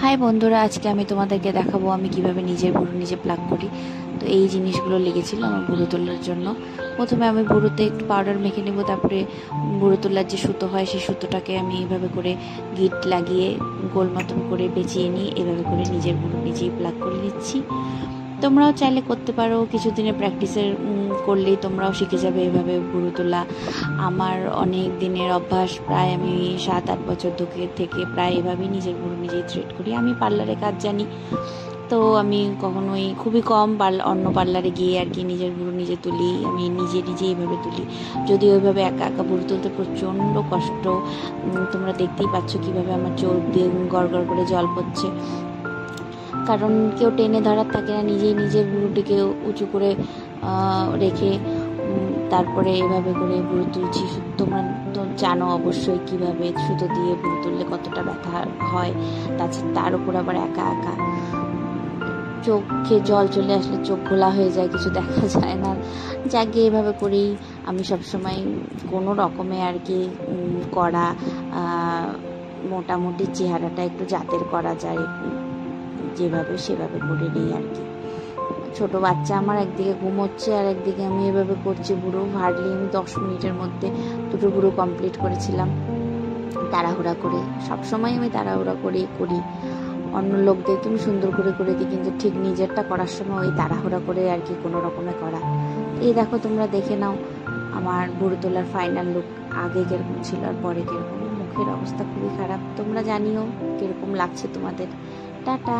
High বন্ধুরা, আজকে আমি তোমাদেরকে দেখাবো আমি কিভাবে নিজের ভুরু নিজে প্লাক করি। তো এই জিনিসগুলো লেগেছিল আমার ভুরু তোলার জন্য। প্রথমে আমি ভুরুতে একটু পাউডার মেখে নেব, তারপরে ভুরু তোলার যে সুতো হয় সেই সুতোটাকে আমি এইভাবে করে গিট লাগিয়ে গোল মতন করে পেঁচিয়ে নিই। এভাবে করে নিজের ভুরু নিজেই প্লাক করে নিচ্ছি। তোমরাও চাইলে করতে পারো, কিছুদিনের প্র্যাকটিসের করলেই তোমরাও শিখে যাবে এভাবে ভুরু তোলা। আমার অনেক দিনের অভ্যাস, প্রায় আমি 7-8 বছর থেকে প্রায় এভাবেই নিজের ভুরু নিজেই থ্রেড করি। আমি পার্লারে কাজ জানি, তো আমি কখনোই খুবই কম অন্য পার্লারে গিয়ে আর কি নিজের ভুরু নিজে তুলি। আমি নিজে এইভাবে তুলি, যদি ওইভাবে একা একা ভুরু তুলতে প্রচণ্ড কষ্ট। তোমরা দেখতেই পাচ্ছ কীভাবে আমার চোখ দিয়ে গড় গড় করে জল পড়ছে, কারণ কেউ টেনে ধরার থাকে না। নিজের ভুরুটিকে উঁচু করে রেখে তারপরে এভাবে করে ভুরু তুলছি। তোমরা তো জানো অবশ্যই কীভাবে সুতো দিয়ে ভুরু তুললে কতটা ব্যথা হয়। তার উপর আবার একা একা চোখে জল চলে আসলে চোখ ঘোলা হয়ে যায়, কিছু দেখা যায় না। যাকে এভাবে করেই আমি সবসময় কোনো রকমে আর কি করা, মোটামুটি চেহারাটা একটু জাতের করা যায় যেভাবে সেভাবে করে নিই আর কি। ছোটো বাচ্চা আমার একদিকে ঘুমোচ্ছে আর একদিকে আমি এভাবে করছি ভুরু। হার্ডলি আমি 10 মিনিটের মধ্যে দুটো ভুরু কমপ্লিট করেছিলাম তাড়াহুড়া করে। সবসময় আমি তাড়াহুড়া করেই করি, অন্য লোকদেরকে আমি সুন্দর করে করে দিই, কিন্তু ঠিক নিজেরটা করার সময় ওই তাড়াহুড়া করে আর কি কোনো রকমে করা। এই দেখো, তোমরা দেখে নাও আমার ভুরু তোলার ফাইনাল লুক, আগে কীরকম ছিল আর পরে কীরকম। মুখের অবস্থা খুবই খারাপ, তোমরা জানিও কীরকম লাগছে তোমাদের। টাটা।